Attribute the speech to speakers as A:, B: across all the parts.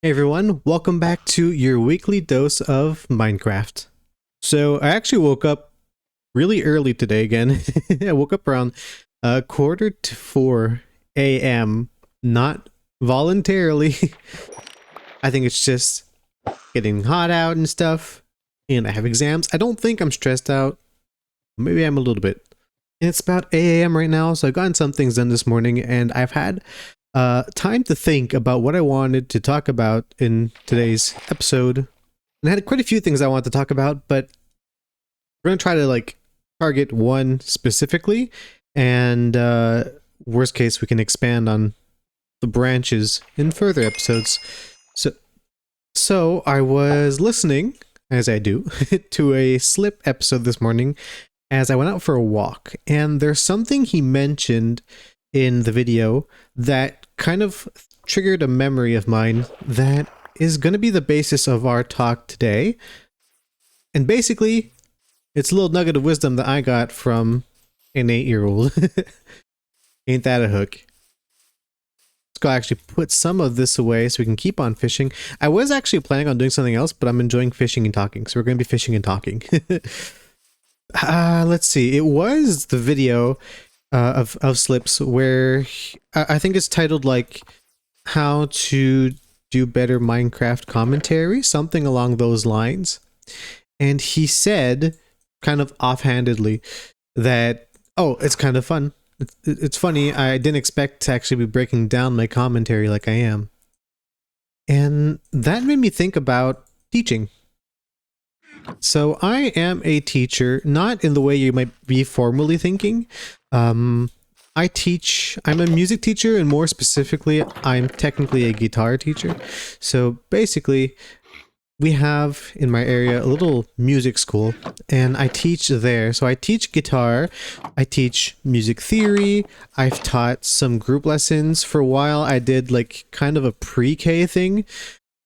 A: Hey everyone, welcome back to your weekly dose of Minecraft. So I actually woke up really early today again. I woke up around 3:45 a.m. Not voluntarily. I think it's just getting hot out and stuff. And I have exams. I don't think I'm stressed out. Maybe I'm a little bit. And it's about 8 a.m. right now, so I've gotten some things done this morning and I've had time to think about what I wanted to talk about in today's episode. And I had quite a few things I wanted to talk about, but we're going to try to target one specifically, and worst case we can expand on the branches in further episodes. So I was listening, as I do, to a Slip episode this morning as I went out for a walk, and there's something he mentioned in the video that kind of triggered a memory of mine that is going to be the basis of our talk today. And basically, it's a little nugget of wisdom that I got from an 8-year-old. Ain't that a hook? Let's go actually put some of this away so we can keep on fishing. I was actually planning on doing something else, but I'm enjoying fishing and talking, so we're going to be fishing and talking. Let's see. It was the video of Slips where I think it's titled like how to do better Minecraft commentary, something along those lines. And he said kind of offhandedly that, oh, it's kind of fun. It's funny. I didn't expect to actually be breaking down my commentary like I am. And that made me think about teaching. So I am a teacher, not in the way you might be formally thinking. I'm a music teacher, and more specifically, I'm technically a guitar teacher. So basically, we have in my area a little music school, and I teach there. So I teach guitar, I teach music theory, I've taught some group lessons. For a while, I did like kind of a pre-K thing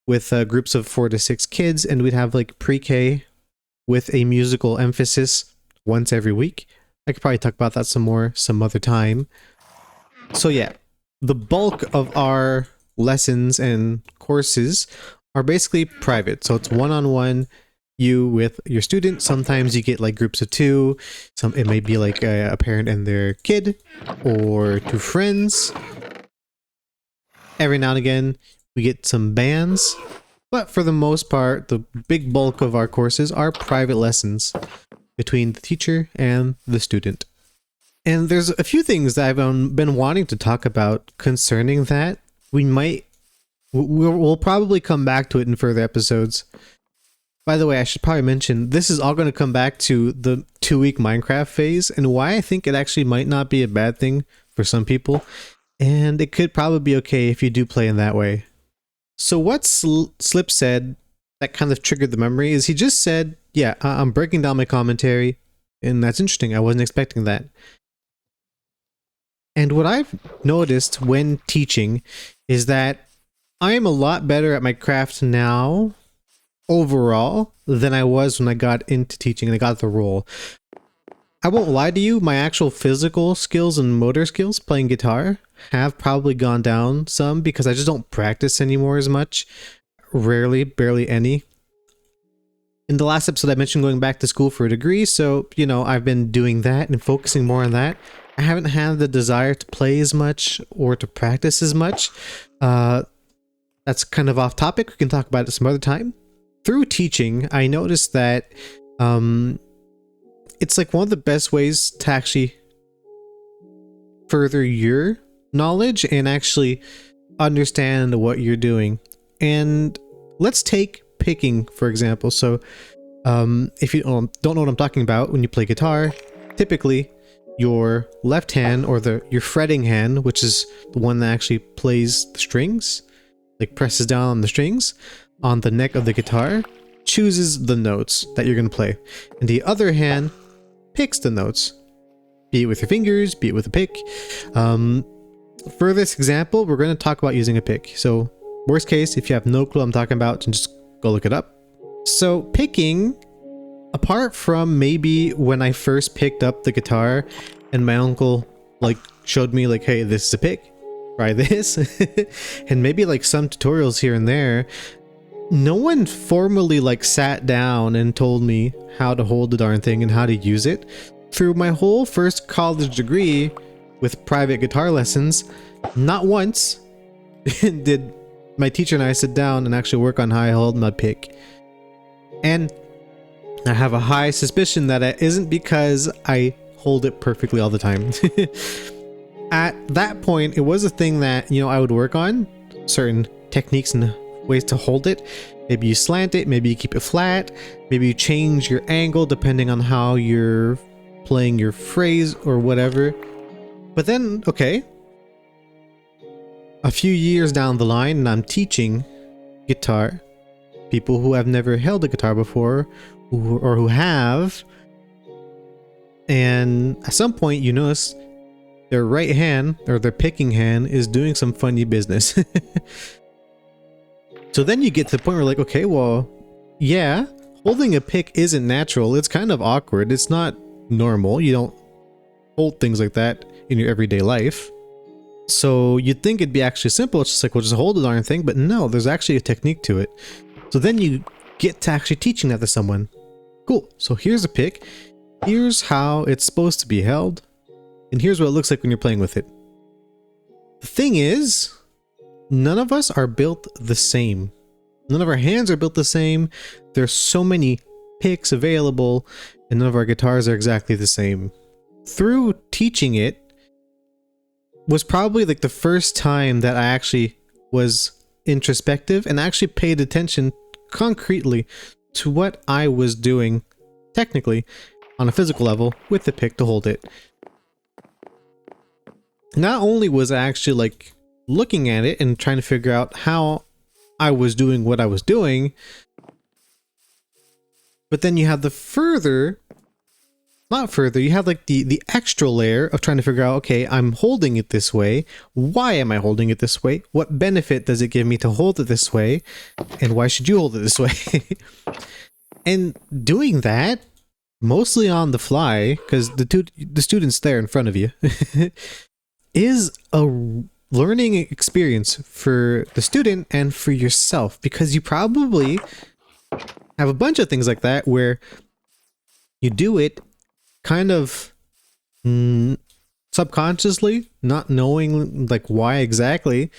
A: with groups of 4 to 6 kids, and we'd have like pre-K with a musical emphasis once every week. I could probably talk about that some more some other time. So yeah, the bulk of our lessons and courses are basically private. So it's one-on-one, you with your student. Sometimes you get like groups of 2. It may be like a parent and their kid, or 2 friends. Every now and again, we get some bands. But for the most part, the big bulk of our courses are private lessons between the teacher and the student. And there's a few things that I've been wanting to talk about concerning that. We'll probably come back to it in further episodes. By the way, I should probably mention, this is all going to come back to the 2-week Minecraft phase, and why I think it actually might not be a bad thing for some people. And it could probably be okay if you do play in that way. So what Slip said that kind of triggered the memory is he just said, yeah, I'm breaking down my commentary, and that's interesting. I wasn't expecting that. And what I've noticed when teaching is that I am a lot better at my craft now overall than I was when I got into teaching and I got the role. I won't lie to you, my actual physical skills and motor skills playing guitar have probably gone down some because I just don't practice anymore as much. Rarely, barely any. In the last episode I mentioned going back to school for a degree, so, you know, I've been doing that and focusing more on that. I haven't had the desire to play as much or to practice as much. That's kind of off topic. We can talk about it some other time. Through teaching, I noticed that it's like one of the best ways to actually further your knowledge and actually understand what you're doing. And let's take picking, for example. So if you don't know what I'm talking about, when you play guitar, typically your left hand, or your fretting hand, which is the one that actually plays the strings, like presses down on the strings on the neck of the guitar, chooses the notes that you're going to play. And the other hand picks the notes, be it with your fingers, be it with a pick. For this example, we're going to talk about using a pick. So worst case, if you have no clue what I'm talking about, just go look it up. So picking, apart from maybe when I first picked up the guitar and my uncle like showed me like, hey, this is a pick, try this. And maybe like some tutorials here and there. No one formally like sat down and told me how to hold the darn thing and how to use it. Through my whole first college degree with private guitar lessons, not once did my teacher and I sit down and actually work on how I hold my pick. And I have a high suspicion that it isn't because I hold it perfectly all the time. At that point, it was a thing that, I would work on certain techniques and ways to hold it. Maybe you slant it, maybe you keep it flat, maybe you change your angle depending on how you're playing your phrase or whatever. But then, okay, a few years down the line and I'm teaching guitar, people who have never held a guitar before or who have, and at some point you notice their right hand or their picking hand is doing some funny business. So then you get to the point where like, okay, well, yeah, holding a pick isn't natural. It's kind of awkward. It's not normal. You don't hold things like that in your everyday life. So you'd think it'd be actually simple. It's just like, well, just hold the darn thing. But no, there's actually a technique to it. So then you get to actually teaching that to someone. Cool. So here's a pick. Here's how it's supposed to be held. And here's what it looks like when you're playing with it. The thing is, none of us are built the same. None of our hands are built the same. There's so many picks available, and none of our guitars are exactly the same. Through teaching it was probably like the first time that I actually was introspective and actually paid attention concretely to what I was doing technically on a physical level with the pick to hold it. Not only was I actually like looking at it and trying to figure out how I was doing what I was doing, but then you have the you have like the extra layer of trying to figure out, okay, I'm holding it this way. Why am I holding it this way? What benefit does it give me to hold it this way? And why should you hold it this way? And doing that mostly on the fly, because the student's there in front of you, is a learning experience for the student and for yourself, because you probably have a bunch of things like that where you do it kind of subconsciously, not knowing like why exactly,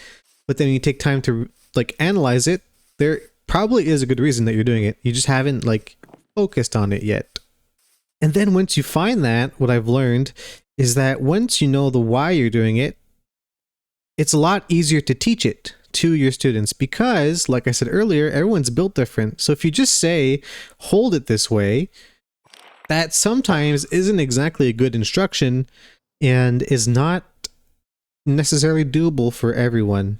A: but then you take time to like analyze it. There probably is a good reason that you're doing it. You just haven't like focused on it yet. And then once you find that, what I've learned is that once you know the why you're doing it, it's a lot easier to teach it to your students, because like I said earlier, everyone's built different. So if you just say, hold it this way, that sometimes isn't exactly a good instruction and is not necessarily doable for everyone.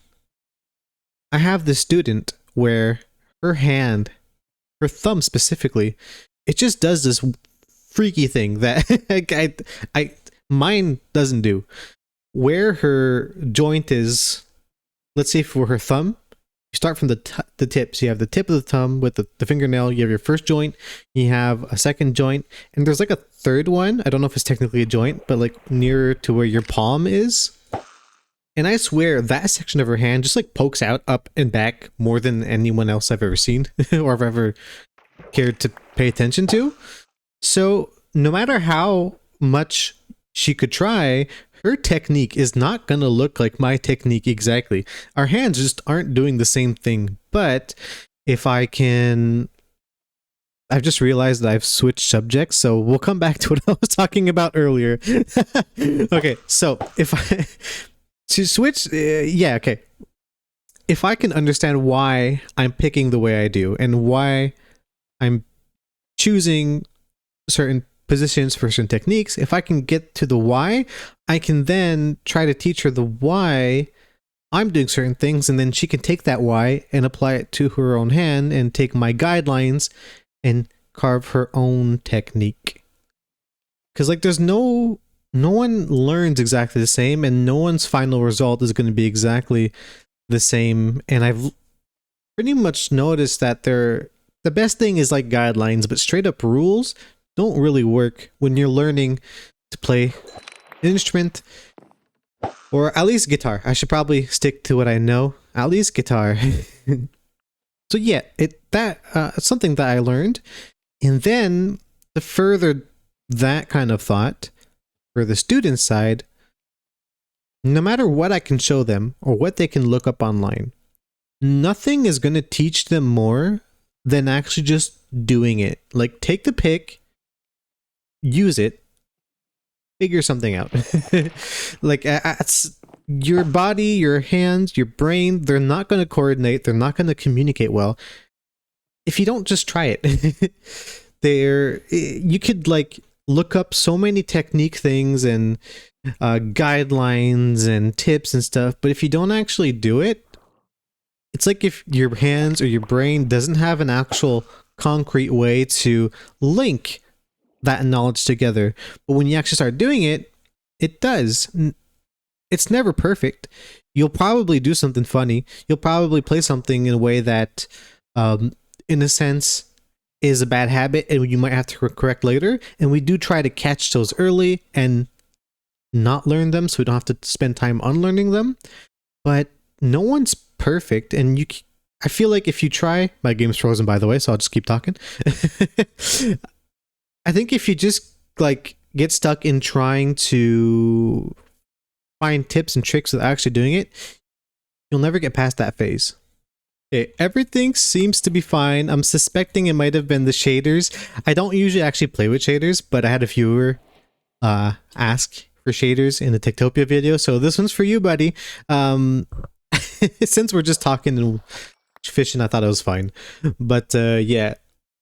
A: I have this student where her thumb specifically, it just does this freaky thing that mine doesn't do. Where her joint is, let's say for her thumb, you start from the tip. So you have the tip of the thumb with the fingernail. You have your first joint. You have a second joint. And there's like a third one. I don't know if it's technically a joint, but like nearer to where your palm is. And I swear that section of her hand just like pokes out up and back more than anyone else I've ever seen or I've ever cared to pay attention to. So no matter how much she could try, her technique is not going to look like my technique exactly. Our hands just aren't doing the same thing. But if I can... I've just realized that I've switched subjects, so we'll come back to what I was talking about earlier. Okay, so if I... to switch... yeah, okay. If I can understand why I'm picking the way I do and why I'm choosing certain positions for certain techniques, if I can get to the why, I can then try to teach her the why I'm doing certain things, and then she can take that why and apply it to her own hand and take my guidelines and carve her own technique. Because like there's no one learns exactly the same, and no one's final result is going to be exactly the same. And I've pretty much noticed that the best thing is like guidelines, but straight up rules don't really work when you're learning to play an instrument Or at least guitar. I should probably stick to what I know. At least guitar. So yeah, it's something that I learned. And then to further that kind of thought, for the student side, no matter what I can show them or what they can look up online, nothing is going to teach them more than actually just doing it. Like, take the pick, use it, figure something out. Like, it's your body, your hands, your brain, they're not going to coordinate, they're not going to communicate well if you don't just try it. You could like look up so many technique things and guidelines and tips and stuff, but if you don't actually do it, it's like if your hands or your brain doesn't have an actual concrete way to link that knowledge together. But when you actually start doing it, it does. It's never perfect. You'll probably do something funny. You'll probably play something in a way that, in a sense, is a bad habit and you might have to correct later. And we do try to catch those early and not learn them so we don't have to spend time unlearning them. But no one's perfect, and I feel like if you try, my game's frozen by the way, so I'll just keep talking. I think if you just like get stuck in trying to find tips and tricks without actually doing it, you'll never get past that phase. Okay, everything seems to be fine. I'm suspecting it might have been the shaders. I don't usually actually play with shaders, but I had a viewer ask for shaders in the Techtopia video, so this one's for you, buddy. Since we're just talking and fishing, I thought it was fine. But yeah,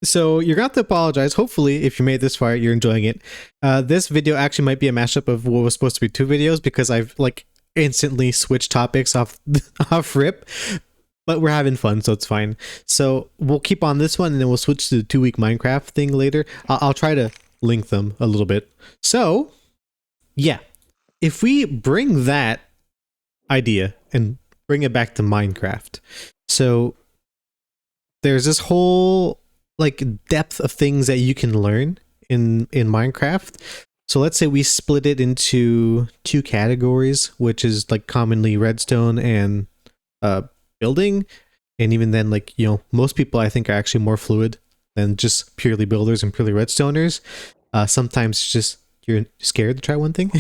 A: so you're gonna have to apologize. Hopefully, if you made this far, you're enjoying it. This video actually might be a mashup of what was supposed to be 2 videos because I've like instantly switched topics off rip. But we're having fun, so it's fine. So we'll keep on this one, and then we'll switch to the 2-week Minecraft thing later. I'll try to link them a little bit. So yeah, if we bring that idea and bring it back to Minecraft, so there's this whole like depth of things that you can learn in Minecraft. So let's say we split it into 2 categories, which is like commonly redstone and building. And even then, like, you know, most people I think are actually more fluid than just purely builders and purely redstoners. Sometimes it's just you're scared to try one thing.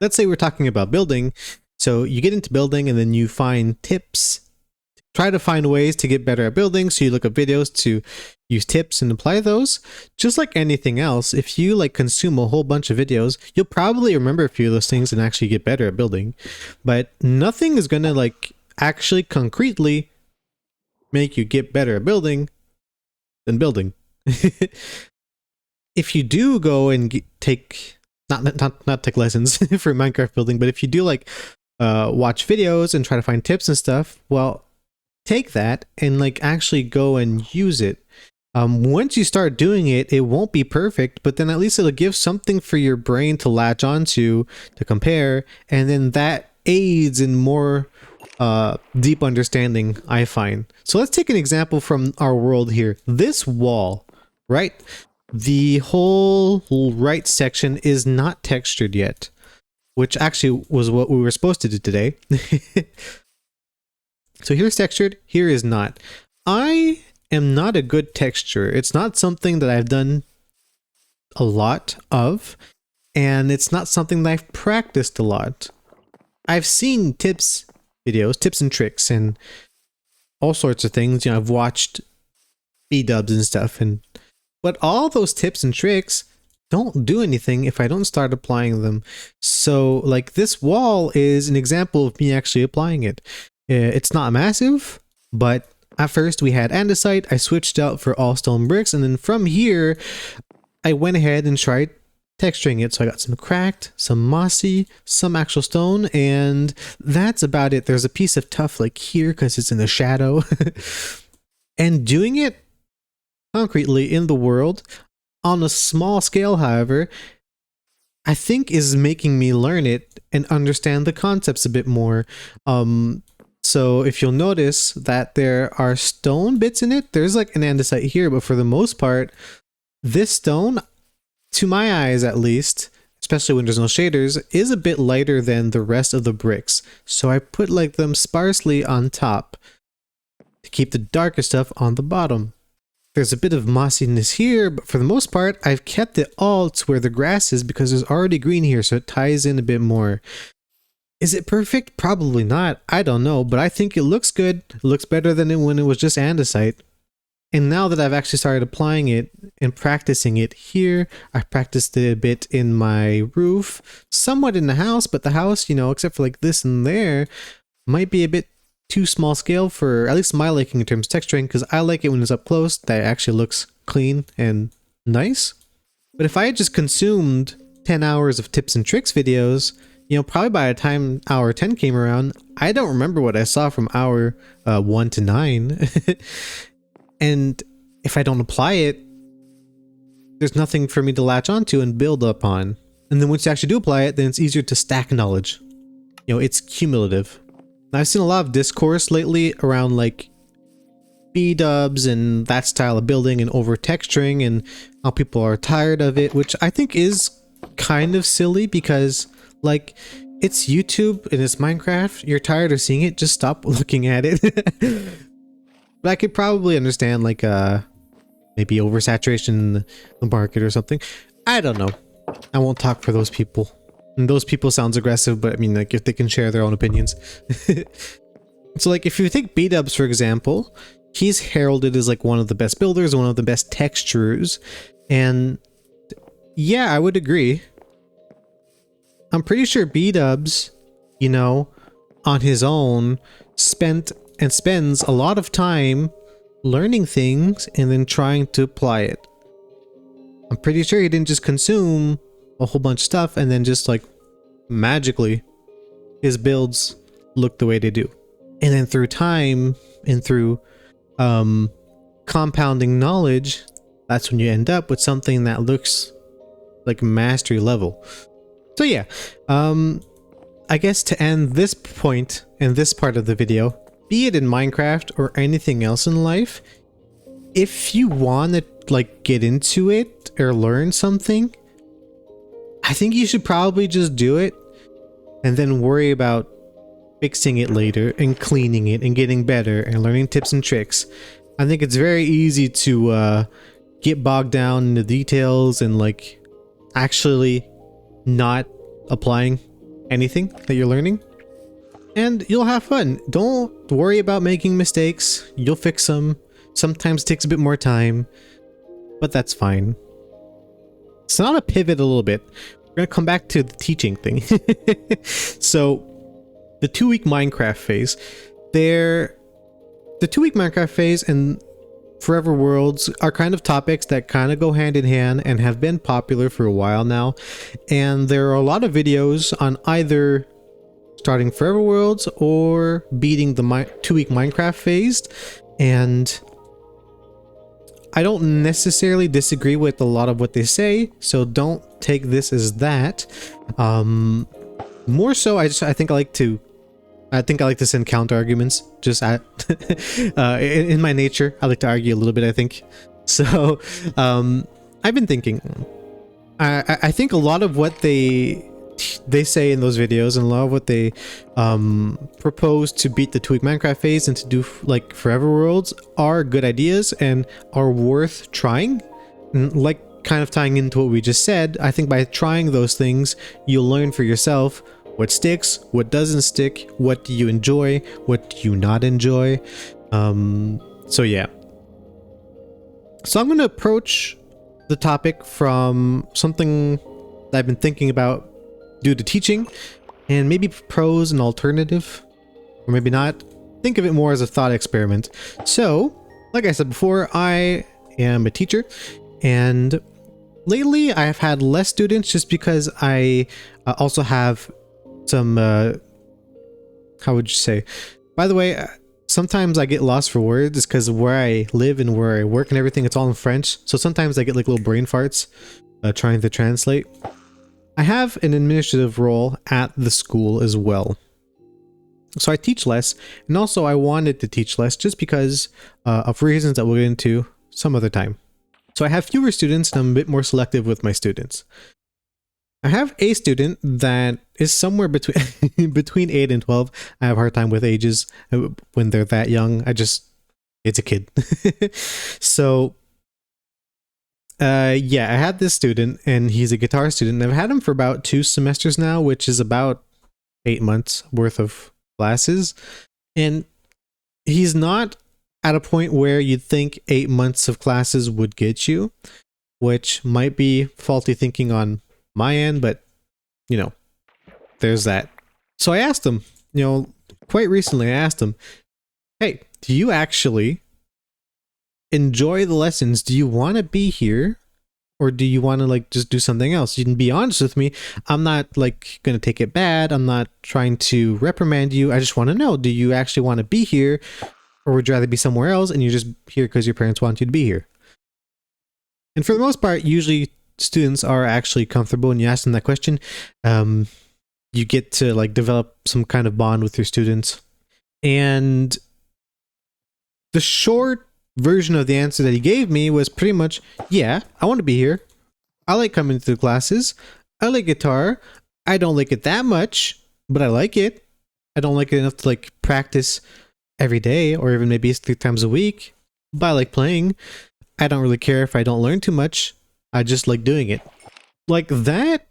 A: Let's say we're talking about building. So you get into building and then you find tips, try to find ways to get better at building. So you look up videos to use tips and apply those. Just like anything else, if you like consume a whole bunch of videos, you'll probably remember a few of those things and actually get better at building. But nothing is going to like actually concretely make you get better at building than building. If you do go and take not take lessons for Minecraft building, but if you do like watch videos and try to find tips and stuff, well, take that and like actually go and use it. Once you start doing it, it won't be perfect, but then at least it'll give something for your brain to latch onto to compare, and then that aids in more deep understanding, I find. So let's take an example from our world here. This wall, right? The whole right section is not textured yet, which actually was what we were supposed to do today. So here's textured, here is not. I am not a good texturer. It's not something that I've done a lot of, and it's not something that I've practiced a lot. I've seen tips videos, tips and tricks, and all sorts of things. You know, I've watched B-dubs and stuff, but all those tips and tricks don't do anything if I don't start applying them. So like this wall is an example of me actually applying it. It's not massive, but at first we had andesite. I switched out for all stone bricks, and then from here I went ahead and tried texturing it. So I got some cracked, some mossy, some actual stone, and that's about it. There's a piece of tuff like here because it's in the shadow. And doing it concretely in the world on a small scale, however, I think is making me learn it and understand the concepts a bit more. So if you'll notice that there are stone bits in it, there's like an andesite here, but for the most part, this stone, to my eyes at least, especially when there's no shaders, is a bit lighter than the rest of the bricks. So I put like them sparsely on top to keep the darker stuff on the bottom. There's a bit of mossiness here, but for the most part, I've kept it all to where the grass is because there's already green here, so it ties in a bit more. Is it perfect? Probably not. I don't know, but I think it looks good. It looks better than it when it was just andesite. And now that I've actually started applying it and practicing it here, I've practiced it a bit in my roof, somewhat in the house, but the house, you know, except for like this and there, might be a bit too small scale for at least my liking in terms of texturing, because I like it when it's up close, that it actually looks clean and nice. But if I had just consumed 10 hours of tips and tricks videos, you know, probably by the time hour 10 came around, I don't remember what I saw from hour 1 to 9. And if I don't apply it, there's nothing for me to latch onto and build up on. And then once you actually do apply it, then it's easier to stack knowledge. You know, it's cumulative. Now, I've seen a lot of discourse lately around like B-dubs and that style of building and over texturing and how people are tired of it, which I think is kind of silly because like it's YouTube and it's Minecraft. You're tired of seeing it, just stop looking at it. But I could probably understand like maybe oversaturation in the market or something. I don't know. I won't talk for those people. And those people sounds aggressive, but I mean, like, if they can share their own opinions. So like if you think B-dubs, for example, he's heralded as like one of the best builders, one of the best texturers, and yeah, I would agree. I'm pretty sure B-dubs, you know, on his own spends a lot of time learning things and then trying to apply it. I'm pretty sure he didn't just consume a whole bunch of stuff and then just like magically his builds look the way they do. And then through time and through compounding knowledge, that's when you end up with something that looks like mastery level. So yeah, I guess to end this point in this part of the video, be it in Minecraft or anything else in life, if you want to like get into it or learn something, I think you should probably just do it and then worry about fixing it later and cleaning it and getting better and learning tips and tricks. I think it's very easy to get bogged down in the details and like actually not applying anything that you're learning. And you'll have fun. Don't worry about making mistakes. You'll fix them. Sometimes it takes a bit more time, but that's fine. So now to pivot a little bit, we're going to come back to the teaching thing. So the 2-week Minecraft phase, the 2-week Minecraft phase and Forever Worlds are kind of topics that kind of go hand in hand and have been popular for a while now. And there are a lot of videos on either starting Forever Worlds or beating the 2-week Minecraft phase. And I don't necessarily disagree with a lot of what they say, so don't take this as that. More so, I think I like to send counter arguments. Just at in my nature, I like to argue a little bit, I think. So I've been thinking, I think a lot of what they say in those videos and a lot of what they propose to beat the 2-week Minecraft phase and to do like Forever Worlds are good ideas and are worth trying. And like kind of tying into what we just said, I think by trying those things, you'll learn for yourself what sticks, what doesn't stick, what do you enjoy, what do you not enjoy. So yeah. So I'm going to approach the topic from something that I've been thinking about due to teaching, and maybe propose an alternative, or maybe not. Think of it more as a thought experiment. So, like I said before, I am a teacher, and lately I have had less students just because I also have some, how would you say? By the way, sometimes I get lost for words. It's because where I live and where I work and everything, it's all in French. So sometimes I get like little brain farts trying to translate. I have an administrative role at the school as well. So I teach less, and also I wanted to teach less just because of reasons that we'll get into some other time. So I have fewer students and I'm a bit more selective with my students. I have a student that is somewhere between between 8 and 12. I have a hard time with ages when they're that young. It's a kid. So yeah, I had this student and he's a guitar student. I've had him for about 2 semesters now, which is about 8 months worth of classes. And he's not at a point where you'd think 8 months of classes would get you, which might be faulty thinking on my end, but you know, there's that. So I asked him, quite recently, I asked him, hey, do you actually enjoy the lessons? Do you want to be here? Or do you want to like just do something else? You can be honest with me. I'm not like going to take it bad. I'm not trying to reprimand you. I just want to know, do you actually want to be here? Or would you rather be somewhere else and you're just here because your parents want you to be here? And for the most part, usually students are actually comfortable when you ask them that question. You get to like develop some kind of bond with your students. And the short version of the answer that he gave me was pretty much, yeah, I want to be here. I like coming to the classes. I like guitar. I don't like it that much, but I like it. I don't like it enough to like practice every day or even maybe 3 times a week, but I like playing. I don't really care if I don't learn too much. I just like doing it. Like that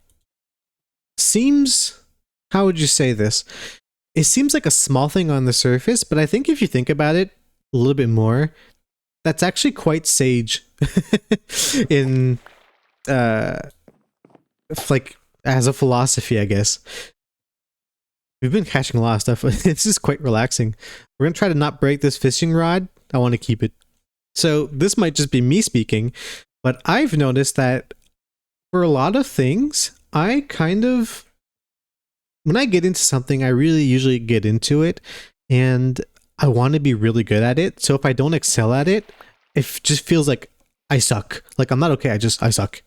A: seems, how would you say this? It seems like a small thing on the surface, but I think if you think about it a little bit more, that's actually quite sage in like as a philosophy, I guess. We've been catching a lot of stuff. This is quite relaxing. We're gonna try to not break this fishing rod. I want to keep it. So this might just be me speaking, but I've noticed that for a lot of things, I kind of, when I get into something, I really usually get into it and I want to be really good at it. So if I don't excel at it, it just feels like I suck. Like I'm not okay. I suck.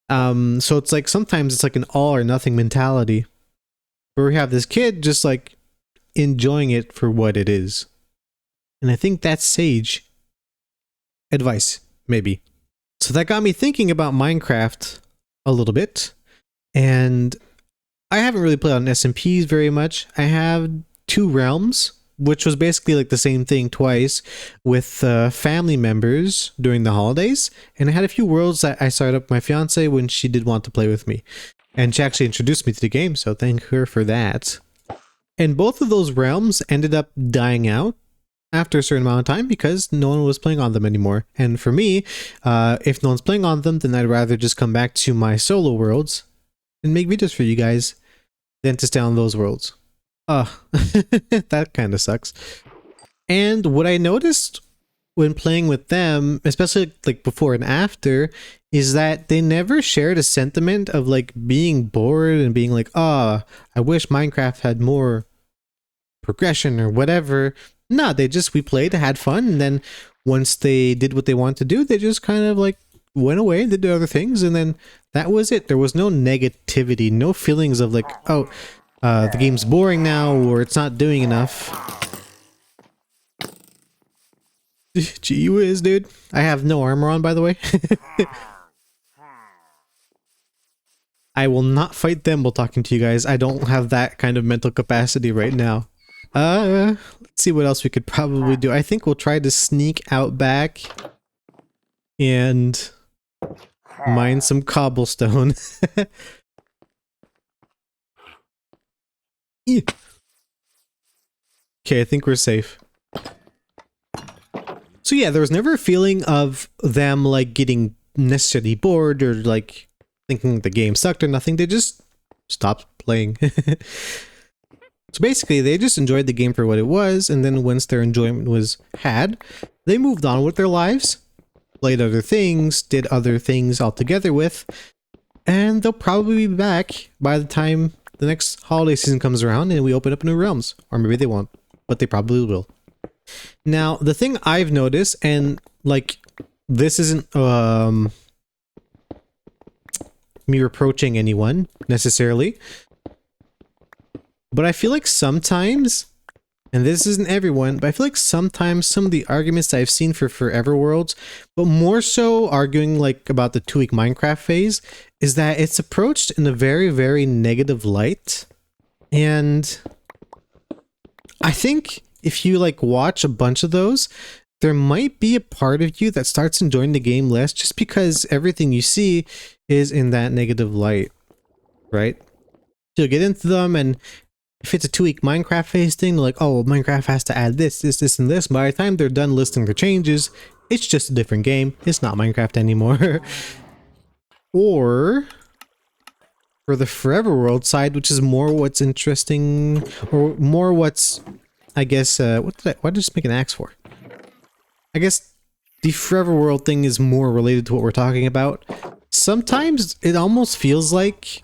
A: So it's like sometimes it's like an all or nothing mentality where we have this kid just like enjoying it for what it is. And I think that's sage advice, maybe. So that got me thinking about Minecraft a little bit. And I haven't really played on SMPs very much. I have 2 realms, which was basically like the same thing twice with family members during the holidays. And I had a few worlds that I started up with my fiance when she did want to play with me. And she actually introduced me to the game, so thank her for that. And both of those realms ended up dying out after a certain amount of time because no one was playing on them anymore. And for me, if no one's playing on them, then I'd rather just come back to my solo worlds and make videos for you guys than to stay on those worlds. That kind of sucks. And what I noticed when playing with them, especially like before and after, is that they never shared a sentiment of like being bored and being like, I wish Minecraft had more progression or whatever. No, we played, had fun, and then once they did what they wanted to do, they just kind of like went away and did other things, and then that was it. There was no negativity, no feelings of like, the game's boring now, or it's not doing enough. Gee whiz, dude. I have no armor on, by the way. I will not fight them while talking to you guys. I don't have that kind of mental capacity right now. Let's see what else we could probably do. I think we'll try to sneak out back and mine some cobblestone. Okay, I think we're safe. So yeah, there was never a feeling of them like getting necessarily bored or like thinking the game sucked or nothing. They just stopped playing. So basically, they just enjoyed the game for what it was, and then once their enjoyment was had, they moved on with their lives, played other things, did other things altogether with, and they'll probably be back by the time the next holiday season comes around and we open up new realms. Or maybe they won't, but they probably will. Now, the thing I've noticed, and like, this isn't me reproaching anyone necessarily, but I feel like sometimes and this isn't everyone, but I feel like sometimes some of the arguments that I've seen for Forever Worlds, but more so arguing like about the 2-week Minecraft phase, is that it's approached in a very, very negative light. And I think if you like watch a bunch of those, there might be a part of you that starts enjoying the game less just because everything you see is in that negative light, right? So you'll get into them, and if it's a 2-week Minecraft phase thing, they're like, oh, well, Minecraft has to add this, this, this, and this. By the time they're done listing the changes, it's just a different game. It's not Minecraft anymore. Or for the Forever World side, which is more what's interesting, or more what's, I guess, what did I just make an axe for? I guess the Forever World thing is more related to what we're talking about. Sometimes it almost feels like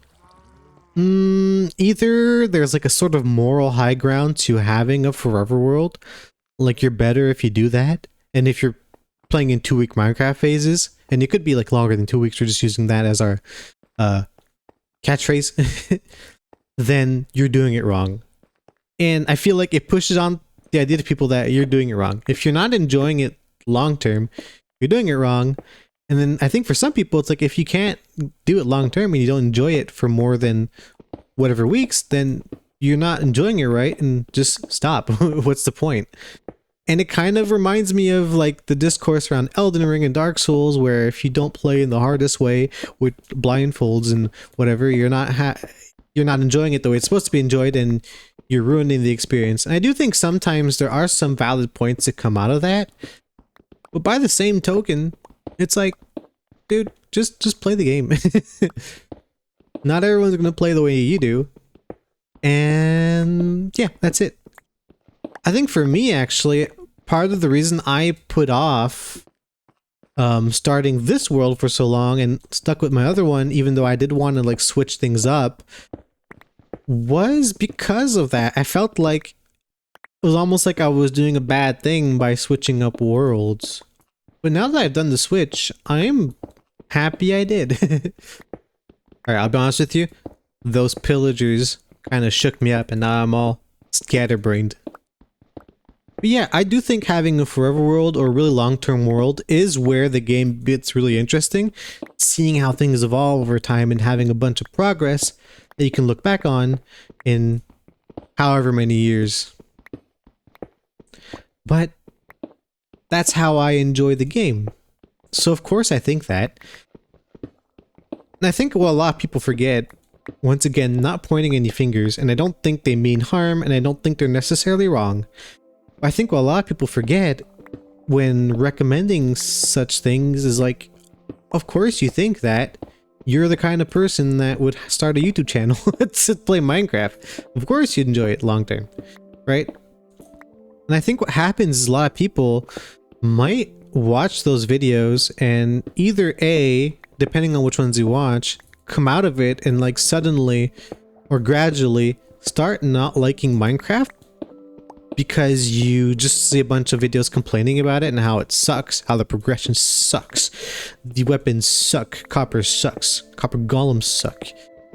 A: either there's like a sort of moral high ground to having a Forever World, like you're better if you do that, and if you're playing in 2-week Minecraft phases, and it could be like longer than 2 weeks, we're just using that as our catchphrase, then you're doing it wrong. And I feel like it pushes on the idea to people that you're doing it wrong. If you're not enjoying it long term, you're doing it wrong. And then I think for some people, it's like if you can't do it long term and you don't enjoy it for more than whatever weeks, then you're not enjoying it right, and just stop. What's the point? And it kind of reminds me of like the discourse around Elden Ring and Dark Souls, where if you don't play in the hardest way with blindfolds and whatever, you're not enjoying it the way it's supposed to be enjoyed, and you're ruining the experience. And I do think sometimes there are some valid points that come out of that. But by the same token, it's like, dude, just play the game. Not everyone's going to play the way you do. And yeah, that's it. I think for me, actually, part of the reason I put off starting this world for so long and stuck with my other one, even though I did want to like switch things up, was because of that. I felt like it was almost like I was doing a bad thing by switching up worlds. But now that I've done the switch, I'm happy I did. Alright, I'll be honest with you. Those pillagers kind of shook me up, and now I'm all scatterbrained. But yeah, I do think having a forever world or a really long-term world is where the game gets really interesting. Seeing how things evolve over time and having a bunch of progress that you can look back on in however many years. But that's how I enjoy the game. So of course I think that. And I think what a lot of people forget, once again, not pointing any fingers, and I don't think they mean harm, and I don't think they're necessarily wrong. I think what a lot of people forget when recommending such things is like, of course you think that. You're the kind of person that would start a YouTube channel to play Minecraft. Of course you'd enjoy it long term, right? And I think what happens is a lot of people might watch those videos and either A, depending on which ones you watch, come out of it and like suddenly or gradually start not liking Minecraft because you just see a bunch of videos complaining about it and how it sucks, how the progression sucks, the weapons suck, copper sucks, copper golems suck,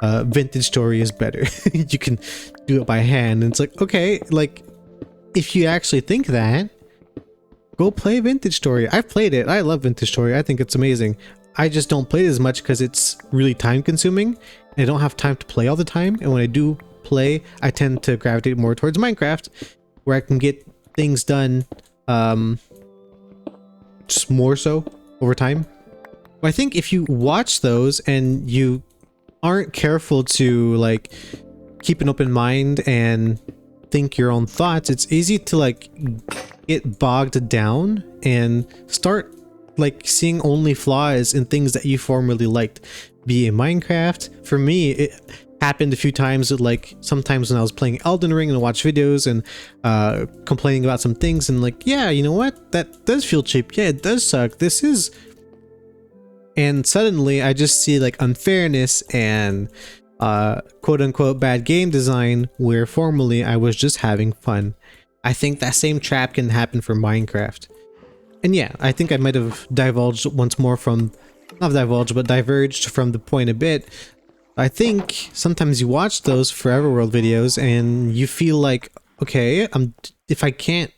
A: vintage story is better. You can do it by hand, and it's like, okay, like if you actually think that, go play Vintage Story. I've played it. I love Vintage Story. I think it's amazing. I just don't play it as much because it's really time consuming. I don't have time to play all the time, and when I do play, I tend to gravitate more towards Minecraft, where I can get things done just more so over time. But I think if you watch those and you aren't careful to like keep an open mind and think your own thoughts, it's easy to like get bogged down and start like seeing only flaws in things that you formerly liked, be it Minecraft. For me, it happened a few times with like sometimes when I was playing Elden Ring and I watch videos and complaining about some things and like, yeah, you know what, that does feel cheap, yeah, it does suck, this is, and suddenly I just see like unfairness and quote-unquote bad game design where formerly I was just having fun. I think that same trap can happen for Minecraft. And yeah, I think I might have divulged once more from, not divulged, but diverged from the point a bit. I think sometimes you watch those Forever World videos and you feel like, okay, if I can't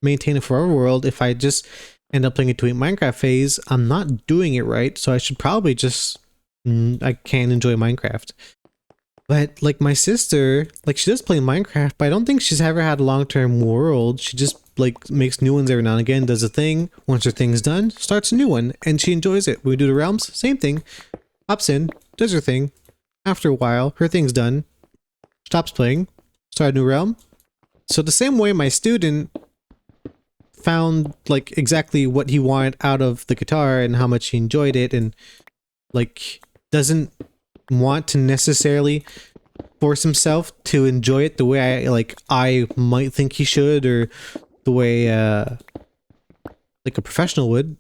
A: maintain a forever world, if I just end up playing a 2.8 Minecraft phase, I'm not doing it right. So I should probably just I can't enjoy Minecraft. But like my sister, like she does play Minecraft, but I don't think she's ever had a long-term world. She just like makes new ones every now and again, does a thing. Once her thing's done, starts a new one, and she enjoys it. We do the realms, same thing. Hops in, does her thing. After a while, her thing's done. Stops playing, start a new realm. So the same way my student found like exactly what he wanted out of the guitar and how much he enjoyed it, and like doesn't want to necessarily force himself to enjoy it the way I might think he should, or the way like a professional would.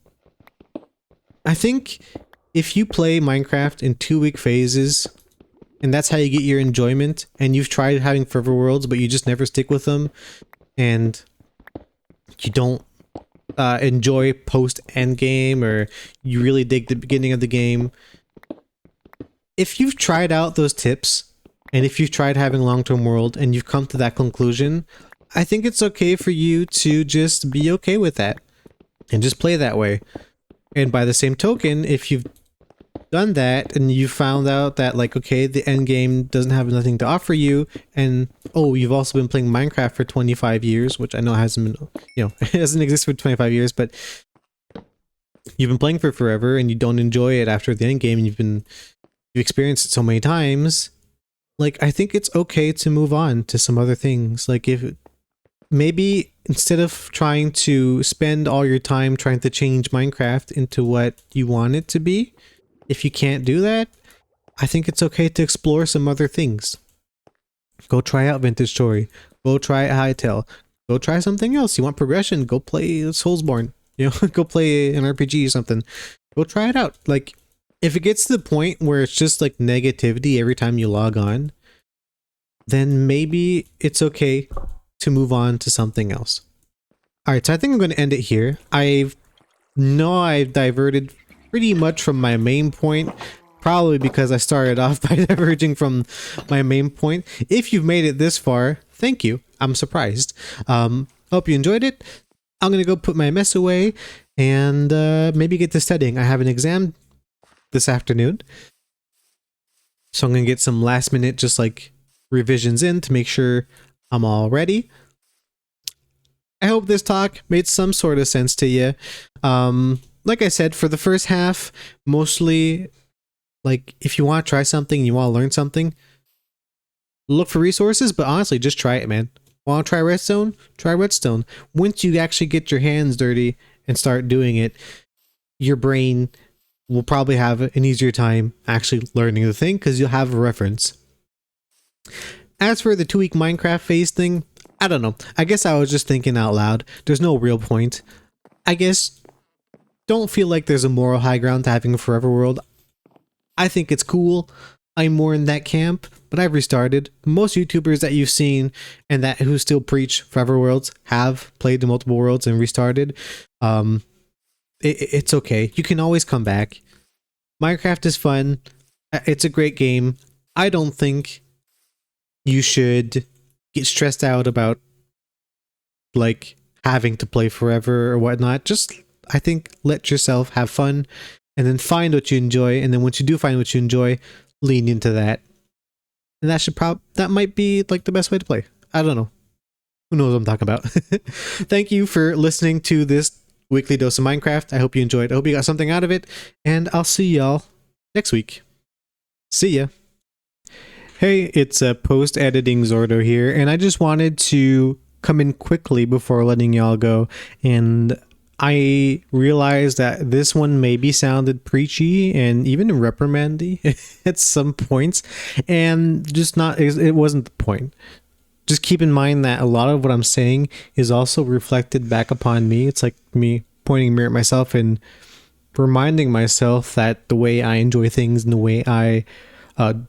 A: I think if you play Minecraft in 2-week phases and that's how you get your enjoyment, and you've tried having forever worlds but you just never stick with them, and you don't enjoy post end game, or you really dig the beginning of the game, if you've tried out those tips, and if you've tried having a long-term world and you've come to that conclusion, I think it's okay for you to just be okay with that and just play that way. And by the same token, if you've done that and you found out that like, okay, the end game doesn't have nothing to offer you, and oh, you've also been playing Minecraft for 25 years, which I know hasn't been, you know, it doesn't exist for 25 years, but you've been playing for forever and you don't enjoy it after the end game, and you've experienced it so many times, like I think it's okay to move on to some other things. Like if maybe instead of trying to spend all your time trying to change Minecraft into what you want it to be, if you can't do that, I think it's okay to explore some other things. Go try out Vintage Story. Go try Hytale. Go try something else. You want progression? Go play Soulsborne. You know, go play an RPG or something. Go try it out. Like, if it gets to the point where it's just like negativity every time you log on, then maybe it's okay to move on to something else. Alright, so I think I'm going to end it here. I know I've diverted pretty much from my main point, probably because I started off by diverging from my main point. If you've made it this far, thank you. I'm surprised. Hope you enjoyed it. I'm going to go put my mess away and maybe get to studying. I have an exam this afternoon, so I'm going to get some last minute just like revisions in to make sure I'm all ready. I hope this talk made some sort of sense to you. Like I said, for the first half, mostly, like, if you want to try something, you want to learn something, look for resources, but honestly, just try it, man. Want to try redstone? Try redstone. Once you actually get your hands dirty and start doing it, your brain will probably have an easier time actually learning the thing because you'll have a reference. As for the 2-week Minecraft phase thing, I don't know. I guess I was just thinking out loud. There's no real point. I guess don't feel like there's a moral high ground to having a forever world. I think it's cool. I'm more in that camp, but I've restarted. Most YouTubers that you've seen and that who still preach forever worlds have played the multiple worlds and restarted. It's okay. You can always come back. Minecraft is fun. It's a great game. I don't think you should get stressed out about like having to play forever or whatnot. Just, I think, let yourself have fun and then find what you enjoy. And then once you do find what you enjoy, lean into that. And that might be like the best way to play. I don't know. Who knows what I'm talking about? Thank you for listening to this weekly dose of Minecraft. I hope you enjoyed. I hope you got something out of it. And I'll see y'all next week. See ya. Hey, it's a post-editing Zordo here, and I just wanted to come in quickly before letting y'all go. And I realized that this one maybe sounded preachy and even reprimandy at some points, and just not, it wasn't the point. Just keep in mind that a lot of what I'm saying is also reflected back upon me. It's like me pointing a mirror at myself and reminding myself that the way I enjoy things and the way I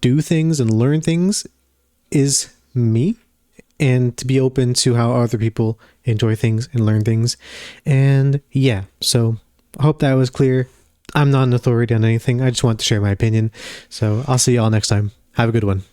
A: do things and learn things is me, and to be open to how other people enjoy things and learn things. And yeah, so I hope that was clear. I'm not an authority on anything. I just want to share my opinion. So I'll see y'all next time. Have a good one.